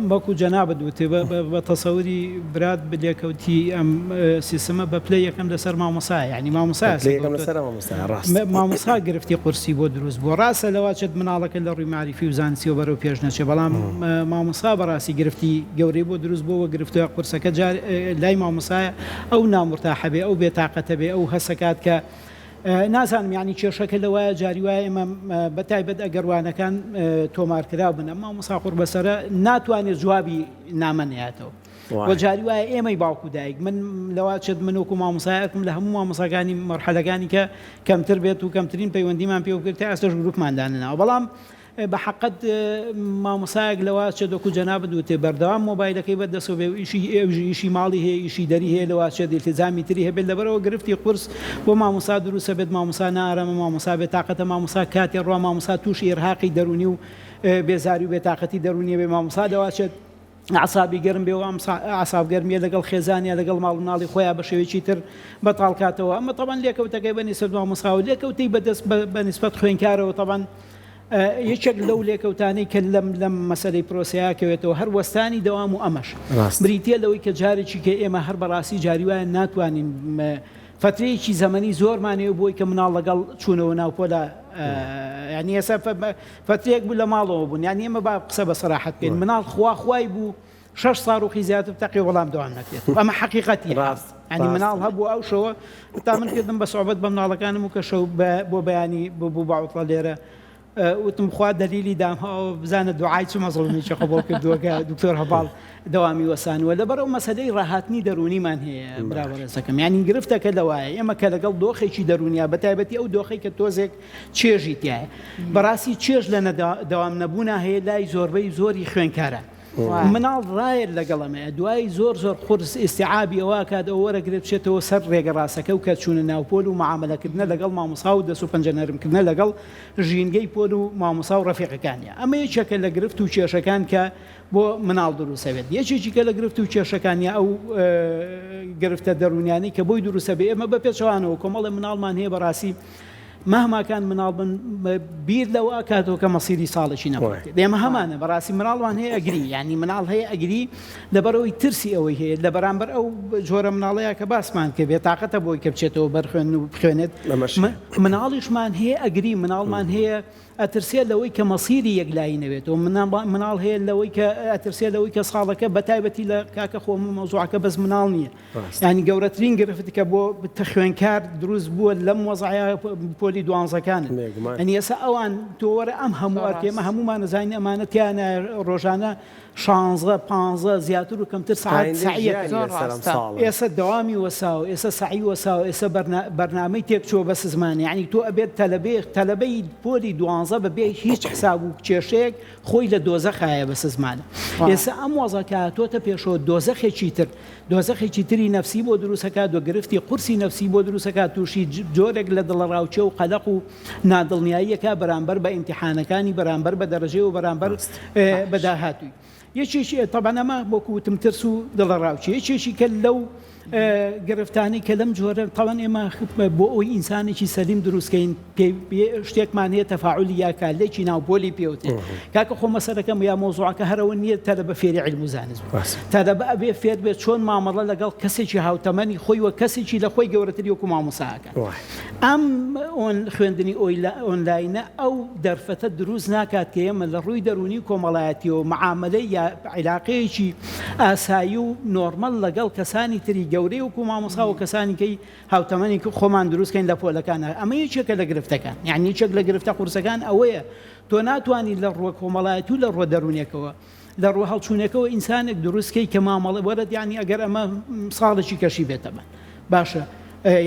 بەکو جەنابەت وتێ بە تەسەوری برات بلێکەوتی ئەم سیستەمە بە پلەی یەکەم لەسەر مامۆسایە ینی مامۆسا گرفتی قورسی بۆ دروست بۆ ڕاستە لەواچێت مناڵەکە لە ڕووی معریفی و زانستی و بەرەو پێش نەچێ بەڵام مامۆسا بەڕاستی گرفتی گەورەی بۆ دروست بۆەوە گرفتووە قورسەکە لای مامۆسایە ئەو نامورتاحە بێ ئەو بێتاقەتە بێ ئەو هەسەکات کە نازانم یعنی کێشەکە لەوایە جاری وایە ئێمە بەتایبەت ئەگەروانەکان تۆمارکرا بن ئەمما مساخور بەسەرە ناتوانێت جوابی نامەنێتەوە وە جاری وایە ئێمەی باوکو دایک من لەواچێت من وەکو مامۆسایەکم لە هەموو مامۆساکانی مەرحەلەکانی کە کەمتر بێت و کەمترین پەیوەندیمان پێ بکرد تا ئێستاش گروپماندانەوە بەڵام بە حقت مامۆسایەک لەوە چێت وەکو جەنابەت وتێ بەردەوام مۆبایلەکەی بەدەستەوە بێ ئیشی ماڵی هەیە ئیشی دەری هەیە لەوە چێت ئیلتیزامی تری هەبێت لەبەرەوە گرفتی قورس بۆ مامۆسا دروستە بێت مامۆسا نائارامە مامۆسا بێتاقەتە مامۆسا کاتی ڕوا مامۆسا تووشی ئێرهاقی دەرونی و بێزاری و بێتاقەتی دەرونیە بێ مامۆسا دەواچێت عسابی گەرم بێ و عساب گەرمیە لەگەڵ خێزانیا لەگەڵ ماڵ مناڵی خۆیان بە شێوەیەکی تر بەتاڵکاتەوە ئەمە تەبەن لێکەوتەکەی بەنسبەت مامۆسا و لێکەوتەی بەدەست بەنسبەت خوێندکارەوە تەبەن یەکێک لەو لێکەوتانەی کە لەم مەسەلەی پرۆسەیەکەوێتەوە هەر وەستانی دەوام و ئەمەش بریتە لەوەی کە جارێکی کە ئێمە هەر بەڕاستی جاری وایە ناتوانین فترەیەکی زەمەنی زۆرمانەیە بۆی کە مناڵ لەگەڵ چوونەوە ناوپۆلا ینی ئێستا فترەیەک بوو لە ماڵەوە بوون یانی ئێمە با قسە بە سەراحەت بکەین مناڵ خواخوای بوو 6 ساڵوخی زیاتر تەقی وەڵام دەوام نەکرێت ئەمە حەقیقەتی ڕاست ینی مناڵ هەبوو ئەو شەوە تا من کردم بە سوعبەت بە مناڵەکانم و کە شەو بۆ بەیانی بوو باوتڵە لێرە وتم خوا دلیلی دامها بزانە دوعای چ مەزڵمیی قبول کردووەکە دکتۆر هەباڵ دەوامی وەسانوە لەبەرەوە مەسەلەی ڕاهاتنی دەرونیمان هەیە براوەڕێزەکەم یعنی گرفتەکە لەوایە ئێمە کە لەگەڵ دۆخێکی دەرونیا بەتایبەتی ئەو دۆخەی کە تۆزێک چێژی تایە بەڕاستی چێژ لە دەوام نەبوونا هەیە لای زۆربەی زۆری خوێندکارە مناڵ ڕایە لەگەڵەمەیە دوای زۆر قورس ئیستیعابی ئەوە کات ئەو وەرەگرێت بچێتەوە سەر ڕێگە ڕاستەکە و کە چوونە ناوپۆل و معاملەکردنە لەگەڵ مامۆسا و دەست و پەنجەنەرمکردنە لەگەڵ ژینگەی پۆل و مامۆسا و ڕەفیقەکانیە ئەمە یەکێکە لە گرفت و کێشەکان کە بۆ مناڵ دروستەبێت یەکێکی کە لە گرفت و کێشەکانیە ئەو گرفتە دەرونیانی کە بۆی دروستە بێ ئێمە بە پێچەوانەوە کۆمەڵی مناڵمان هەیە بەڕاستی مهما كان مناڵ بن بیر لەوە ئەکاتەوە کە مەسیری ساڵێکی نەبێت دێمە هەمانە بەڕاستی مناڵوان هەیە ئەگری یعنی مناڵ هەیە ئەگری لەبەرەوەی ترسی ئەوەی هەیە لە بەرامبەر ئەو جۆرە مناڵەیە کە باسمان کە بێت تااقەتە بۆی کە بچێتەوە بەرخوێن و بخوێنێت مناڵیشمان هەیە ئەگری مناڵمان هەیە ئەترسێ لەوەی کە مەسیری یەکلایی نەوێتەوە مناڵ هەیە لەوەی کە ئەترسێ لەوەی کە ساڵەکە بەتایبەتی لە کاکە خۆم مەوزوعەکە بەس مناڵ نییە ینی گەورەترین گرفت کە بۆ خوێنکار دروست بووە لەم وەزعە پۆلی دوانزەکانە ئەنی ئێستا ئەوان تۆوەرە ئەم هەموو ئەرکێمە هەمومان نەزانین ئەمانەتیانە ڕۆژانە 15 زیاتر و کەمتر ساعت ئێستا دەوامی وەساو ئێستا سعی وەساو ئێستا بەرنامەی تێکچۆ بەس زمانی ینی تۆ ئەبێت تەلەبەی پۆلی دوانزە بەبێ هیچ حساب و کێشەیەک خۆی لە دۆزەخایە بەس زمانە ئێستا ئەم وەزەکە تۆتە پێشەوە دۆزەخێکی تری نەفسی بۆ دروستەکە دۆ گرفتی قورسی نەفسی بۆ دروستەکە تووشی جۆرێک لە دڵڕاوچە و قەلق و نادڵنیاییەکە بەرامبەر بە ئیمتیحانەکانی بەرامبەر بە دەرەجێ و بەرامبەر بەداهاتووی یەکێکی طبعاً بۆ کوتم ترس و دڵڕاوچی یەکێکی کە لەو گرفتانی کە لەم جۆرە تاوان ئێمە بۆ ئەوی ئینسانێکی سەلیم دروستکەین شتێکمان هەیە تەفاعلی یاکالێکی ناوپۆلی پێوتێ کاکە خۆ مەسەرەکەم یا مۆزوعەکە هەرەوە نییە تا بە فێری علم و زانست تا دەبە ئەبێ فێر بێت چۆن مامەڵە لەگەڵ کەسێکی هاوتەمەنی خۆی وە کەسێکی لە خۆی گەورەتری وەکو مامۆساکە ئەم خوێندنی ئۆنلاینە ئەو دەرفەتە دروست ناکات کە ئێمە لە ڕووی دەرونی کۆمەڵایەتیەوە معاملەی یا عیلاقەیەکی ئاسایی و نۆرمەل لەگەڵ کەسانی تری گەورەی وکو مامۆسا و کەسانی کەی هاوتەمەنی خۆمان دروستکەین لە پۆلەکانە ئەمە یەکێکە لە گرفتەکان یعنی یەکێک لە گرفتە قورسەکان ئەوەیە تۆ ناتوانانی لە ڕووە کۆمەڵایەت و لە ڕووە دەرونێکەوە لە ڕوو هەڵچوونەکەەوە ئینسانێک دروستکەی کە مامەڵە وەرە یعنی ئەگەر ئەمە ساڵێکی کەشی بێتەمە باشە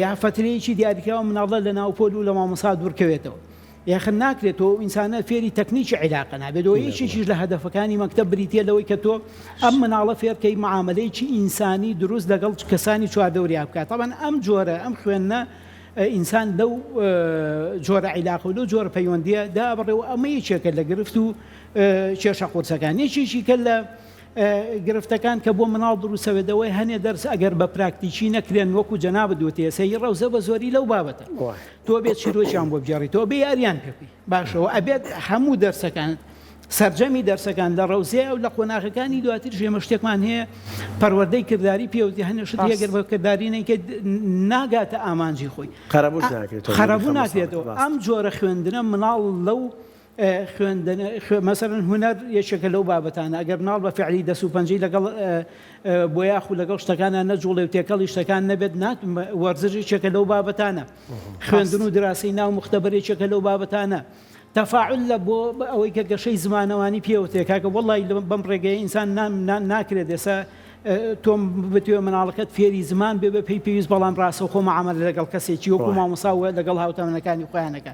یا فترەیەکی دیاریکراوە مناڵە لە ناوپۆل و لە مامۆسا دوورکەوێتەوە یاخر ناکرێتەوە ئینسانە فێری تەکنیکی عیلاقە نابێتەوە یەکێکیش لە هەدەفەکانی مەکتەب بریتە لەوەی کە تۆ ئەم مناڵە فێرکەی معاملەیەکی ئینسانی دروست لەگەڵ کەسانی چواردەوریا بکات طبعاً ئەم جۆرە ئەم خوێندنە ئینسان لەو جۆرە عیلاقە و لەو جۆرە پەیوەندیە دابڕێەوە ئەمە یەکێکە لە گرفت و کێشە قورسەکان یەکێکی کە لە گرفتەکان کە بۆ مناڵ دروستەوێتەوەی هەنێ دەرس ئەگەر بە پراکتیکی نەکرێن وەکو جەناب دووتێ سەی ڕەوزە بە زۆری لەو بابەتە تۆ بێت شیرۆکیان بۆ بجێڕی تۆ بێ یاریان پێی باشەوە ئەبێت هەموو دەرسەکان سەرجەمی دەرسەکان لە ڕەوزەیە و لە قۆناغەکانی دواتر ژێمە شتێکمان هەیە پەروەردەی کردداری پێوتی هەنێ شت هەگەر بە کردداری کە ناگاتە ئامانجی خۆی خەرەبوو ناکرێتەوە ئەم جۆرە خوێندنە مناڵ لەو مەسەرەن هونەر یەکێکە لەو بابەتانە ئەگەر مناڵ بە فعلی دەست و پەنجەی لەگەڵ بۆ یاخ و لەگەڵ شتەکانە نەجوڵێ و تێکەڵی شتەکان نەبێت وەرزشی چێکە لەو بابەتانە خوێندن و دراسی ناو مختبەرێکێکە لەو بابەتانە تەفاعل لە بۆ ئەوەی کە گەشەی زمانەوانی پێوتێ کاکە وەڵی بەم ڕێگەی ئینسان ناکرێت ئێستا تۆم بتوێ مناڵەکەت فێری زمان بێ بە پێی پێویست بەڵام ڕاستە خۆ معاملە لەگەڵ کەسێکی وەکو مامۆساوە لەگەڵ هاوتەمەنەکانی خۆیانەکە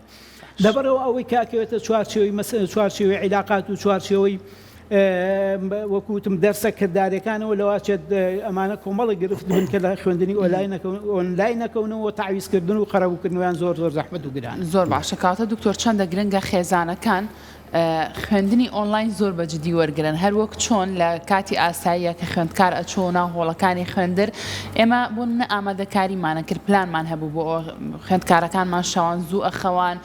لەبەرەوە ئەوەی کاکەوێتە چوارچێوەی عیلاقات و چوارچێوەی وەکوتم دەرسە کرددارەکانەوە لەواچێت ئەمانە کۆمەڵی گرفت بن کە لە خوێندنی ئۆنلاینەکەونەوە تاویزکردن و خەرەبووکردنیان زۆر زەحمەت و گران زۆر باشە کاتە دکتۆر چەندە گرنگە خێزانەکان خوێندنی ئۆنلاین زۆر بەجددی وەرگرن هەر وەک چۆن لە کاتی ئاساییە کە خوێندکار ئەچۆ ناو هۆڵەکانی خوێندر ئێمە بۆ منە ئامادەکاریمانە کرد پلانمان هەبوو بۆ خوێندکارەکانمان شەوان زوو ئەخەوان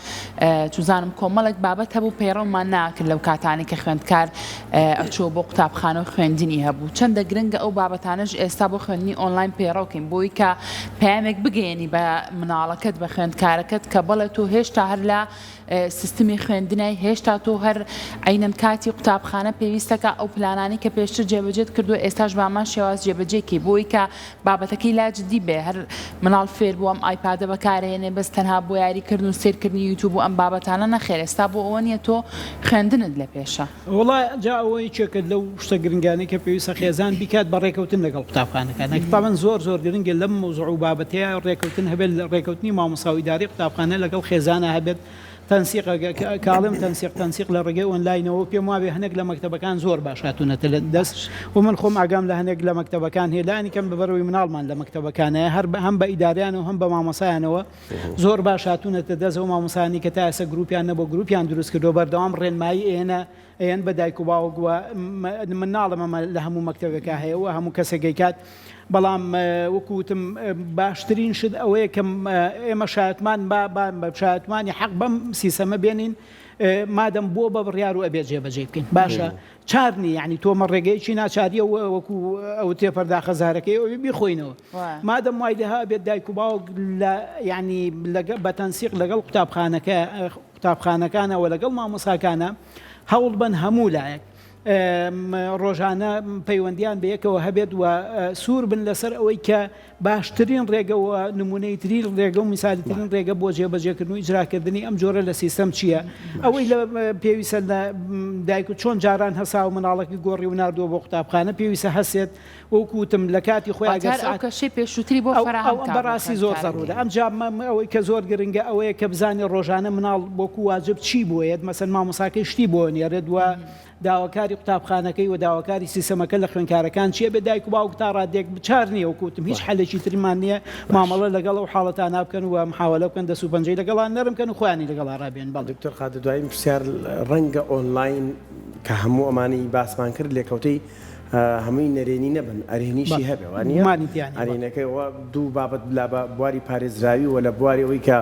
توزانم کۆمەڵێک بابەت هەبوو پەیڕەومان ناکرد لەو کاتانی کە خوێندکار ئەچۆ بۆ قوتابخانە و خوێندنی هەبوو چەندە گرنگە ئەو بابەتانەش ئێستا بۆ خوێندنی ئۆنلاین پەیڕەوکەین بۆی کە پامێک بگەێنی بە مناڵەکەت بە خوێندکارەکەت کە بەڵێ تۆ هێشتا هەر لە سیستمی خوێندنای هێشتا تۆ هەر عینەن کاتی قوتابخانە پێویستەکە ئەو پلانانی کە پێشتر جێبەجێت کردو ئێستاش بامان شێواز جێبەجێکی بۆی کە بابەتەکەی لا جددی بێ هەر مناڵ فێر بووە ئەم ئایپادە بەکارهێنێ بەس تەنها بۆ یاریکردن و سیرکردنی یوتیوب و ئەم بابەتانە نەخێر ئێستا بۆ ئەوە نیە تۆ خوێندنت لە پێشە وڵای جا ئەوەی چێکرد لەو شتە گرنگانی کە پێویستە خێزان بیکات بە ڕێکەوتن لەگەڵ قوتابخانەکان تاوان زۆر گرنگە لەم مۆزوع و بابەتەیە ڕێکەوتن هەبێت ڕێکەوتنی مامۆسا و ئیداری قوتابخانە لەگەڵ خێزانە هەبێت تەنسیق کاڵم تەنسیق لە ڕێگەی ئۆنلاینەوە پێم وابێ هەنێک لە مەکتەبەکان زۆر باشاتونەتە لە دەست و من خۆم ئاگام لە هەنێک لە مەکتەبەکان هێلانی کەم بەبەرەوەی مناڵمان لە مەکتەبەکانەیە هەم بە ئیداریان و هەم بە مامۆسایانەوە زۆر باشاتونەتە دەست و مامۆسانی کە تا ئێستا گروپیان نەبوو گروپیان دروست کردو بەردەوام ڕێنمایی ئێن بە دایک و باوک مناڵم ئەمە لە هەموو مەکتەبەکە هەیە و هەموو کەسێکی کات بەڵام وەکوتم باشترین شت ئەوەیە کە ئێمە شایەتمان بە شایەتمانی حەق بەم سیستەمە بێنین مادەم بۆ بە بڕیار و ئەبێ جێبەجێ بکەین باشە چارنی یعنی تۆمە ڕێگەیەکی ناچاریە وەکو ئەو تێپەرداخەزارەکەی ئەوی بیخۆینەوە مادەم وای لەها بێت دایک و باوک ینی بە تەنسیق لەگەڵ قوتابخانەکانەوە لەگەڵ مامۆساکانە هەوڵ بن هەموو لایەک ڕۆژانە پەیوەندیان بەیەکەوە هەبێت و سوور بن لەسەر ئەوەی کە باشترین ڕێگەوە نمونەی ترین ڕێگە و میسالیترین ڕێگە بۆ جێبەجێکردن و ئیجراکردنی ئەم جۆرە لە سیستەم چییە ئەوەی لە پێویستە لە دایک و چۆن جاران هەسا و مناڵەکی گۆڕی و نردووە بۆ قوتابخانە پێویستە هەسێت وەکوتم لە کاتی خۆی کەشەی پێشووتری بۆ فراهم بەڕاستی زۆر زەڕورە ئەم جا ئەوەی کە زۆر گرنگە ئەوەیە کە بزانێ ڕۆژانە مناڵ بۆکو واجب چی بۆیێت مەسەن مامۆساکەی شتی بۆ نێرێت وە داواکاری قوتابخانەکەی و داواکاری سیستەمەکە لە خوێندکارەکان چیە بێ دایک و باوک تا ڕادێک بچار نییە وەکوتم هیچ حەلێکی ترمان نییە مامەڵە لەگەڵ ئەو حاڵەتان نابکەن و محاولە بکەن دەسوو پەنجەی لەگەڵان نەرمکەن و خۆیانی لەگەڵا ڕابێن بەڵ دکتۆر خادر دواییم پرسیار ڕەنگە ئۆنلاین کە هەموو ئەمانی باسمان کرد لێکەوتەی هەمووی نەرێنی نەبن ئەرێنیشی هەبێ وانە ئەرێنەکەی دوو بابەت بلا بە بواری پارێزراوی و لە بواری ئەوەی کە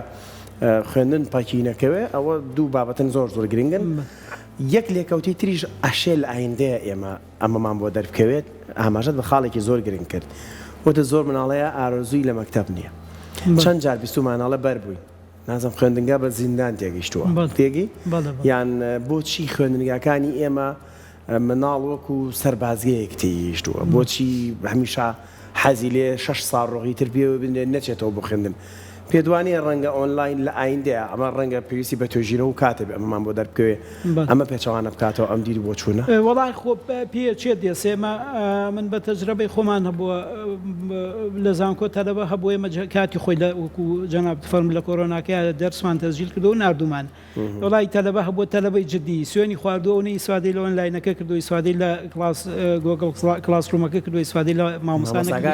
خوێندن پاکینەکەوێ ئەوە دوو بابەتن زۆر زۆر گرنگن یەک لێکەوتی تریش ئەشێ لە ئایندەیە ئێمە ئەمەمان بۆ دەربکەوێت ئاماژەت بە خاڵێکی زۆر گرنگ کرد وتە زۆر مناڵەیە ئارۆزووی لە مەکتەب نییە چەند جار بیستماناڵە بەربووی نازم خوێندنگا بە زیندان تێگەیشتووە تێگی یان بۆچی خوێندنگاکانی ئێمە مناڵ وەکو سەربازگەیەک تێگەیشتووە بۆچی هەمیشە حەزی لێ 6 ساڵ ڕۆغی تر پێوە بنێت نەچێتەوە بۆ خوێندن پێدوانێ ڕەنگە ئۆنلاین لە ئایندەیە ئەمە ڕەنگە پێویستی بە توێژینە و کاتێ ئەمەمان بۆ دەربکەوێ ئەمە پێچەوانە بکاتەوە ئەم دیری بۆ چوونە وەڵای خۆ پێ چێت دێسێمە من بە تەجربەی خۆمان هەبووە لە زانکۆ تەلەبە هەبووە ئێمە کاتی خۆی لە وەکو جەناب فەرم لە کۆرۆناکە دەرسمان تەسجیل کردو و نردومان وڵی تەلەبە هەبووە تەلەبەی جدی سوێنی خواردوەوەی ئیسوادەی لە ئۆنلاینەکە کردو ئیسوادەی لە گۆگڵ کلاسڕومەکە کردو ئیسوادەی لە مامۆستانەکە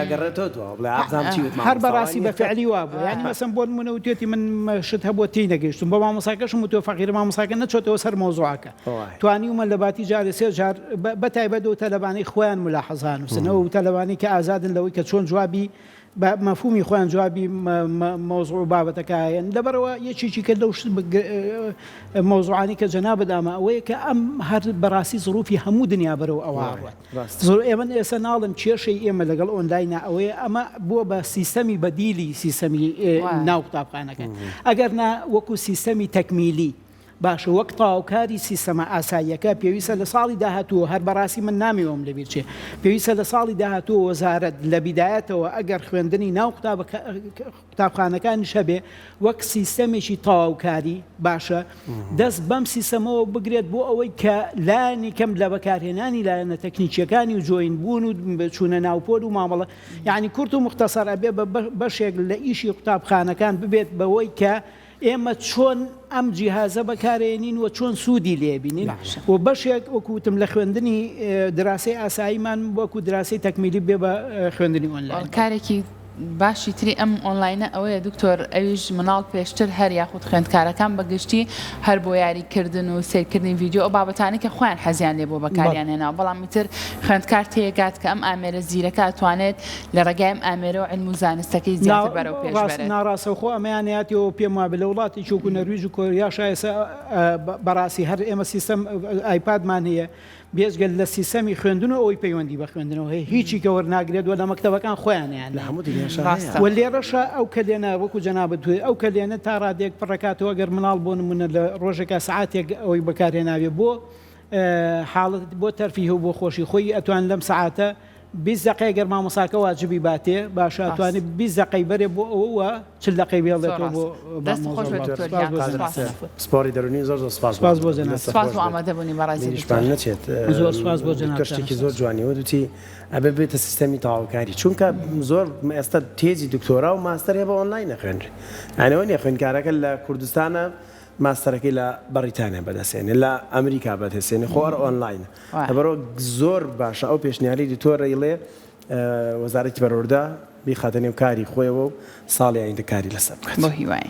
هەر بەڕاستی بە فعلی وابوو یعنی مەسەن بۆ نمونەوتێتی من شت هەبووە تی نەگەیشتم بۆ مامۆساکەشم و تۆ فەقیر مامۆساکە نەچۆتەوە سەر مۆزوعەکە توانی ومە لە باتی جارێ سێ جار بەتایبەت و تەلەبانەی خۆیان ملاحەزان وسنەوە و تەلەبانی کە ئازادن لەوەی کە چۆن جوابی بە مەفهومی خۆیان جوابی مۆزوع و بابەتەکەیان لەبەرەوە یەکێکی کە لەو مۆزوعانی کە جەناب بەدامە ئەوەیە کە ئەم هەر بەڕاستی زروفی هەموو دنیا بەرەو ئەوڕوە ئێمە ئێستا ناڵم کێشەی ئێمە لەگەڵ ئۆنلاینە ئەوەیە ئەمە بووە بە سیستەمی بەدیلی سیستەمی ناو قوتابخانەکە ئەگەر نا وەکو سیستەمی تەکمیلی باشە وەک تاوکاری سیستەمە ئاساییەکە پێویستە لە ساڵی داهاتووە هەر بەڕاستی من نامیەوەم لەبیر چێ پێویستە لە ساڵی داهاتووە وەزارەت لە بیدایەتەوە ئەگەر خوێندنی ناو قوتابخانەکانی شەبێ وەک سیستەمێکی تاواوکاری باشە دەست بەم سیستەمەوە بگرێت بۆ ئەوەی کە لایەنی کەم لە بەکارهێنانی لایەنە تەکنیکیەکانی و جۆین بوون و چوونە ناوپۆل و مامەڵە یعنی کورت و مختصر ئەبێ بەشێک لە ئیشی قوتابخانەکان ببێت بەوەی کە ئێمە چۆن ئەم جیهازە بەکارێنین و چۆن سوودی لێبینین و بەشێک وەکوتم لە خوێندنی دراسی ئاساییمان وەکو دراسی تەکمیلی بێ بە خوێندنی ئۆنلاین کارێکی باشی تری ئەم ئۆنلاینە ئەوەیە دکتۆر ئەویش مناڵ پێشتر هەر یاخود خوێندکارەکان بەگشتی هەر بۆ یاریکردن و سیرکردنی ڤیدیۆ ئەو بابەتانی کە خۆیان حەزیان لێ بۆ بەکاریان هێنا بەڵام تر خوێندکار تێگات کە ئەم ئامێرە زیرەکە ئەتوانێت لە ڕێگای ئەم ئامێرە و علم و زانستەکەی زیاتر بەرەو پێش بێت ناڕاستەوخۆ ئەمەیانەتەوە پێم وابێ لە وڵاتی چووک و نەرویج و کۆریا شایسە بەڕاستی هەر ئێمە سیستەم ئایپادمان هەیە بێزگەل لە سیستەمی خوێندن و ئەوی پەیوەندی بە خوێندنەوە هەیە هیچی کە وەرناگرێت وە لە مەکتەبەکان خۆیانیان و لێرەشە ئەو کلێنە وەکو جەنابەت توێ ئەو کلێنە تا ڕادێک پڕکاتەوە گەر مناڵ بۆ نمونە لە ڕۆژێکە سعاتێک ئەوەی بەکارهێناوێ بۆ حاڵەت بۆ تەرفیه و بۆ خۆشی خۆی ئەتوان لەم سعاتە 20 دقیقە گەر مامۆساکە واجبی باتێ باشە ئەتوانێت 20 دقیقە بەرێ بۆ ئەوە 40 دقیقە بێڵێتەوە بۆ سپۆری دەرونی زۆر سپاس بۆ جەناب سپاس بۆ ئامادەبوونی بەڕاستی نەچێت زۆر سپاس بۆ جەناب کەشتێکی زۆر جوانیەوە دوتی ئەبێ بێتە سیستەمی تەواوکاری چونکە زۆر ئێستا تێزی دکتۆرا و ماستەر هەیە بە ئۆنلاین نەخوێنرێ ئەنەوە نیە خوێندکارەکە لە کوردستانە ماستەرەکەی لە بەریتانیا بەدەستێنێ لە ئەمریکا بەدەستێنێ خۆر ئۆنلاینە لەبەرەوە زۆر باشە ئەو پێشنیاری دیتۆرە ئیڵێ وەزارەتی بەڕۆردا بیخاتە نێو کاری خۆیەوە و ساڵی ئایندە کاری لەسەر بکات بۆ هیوای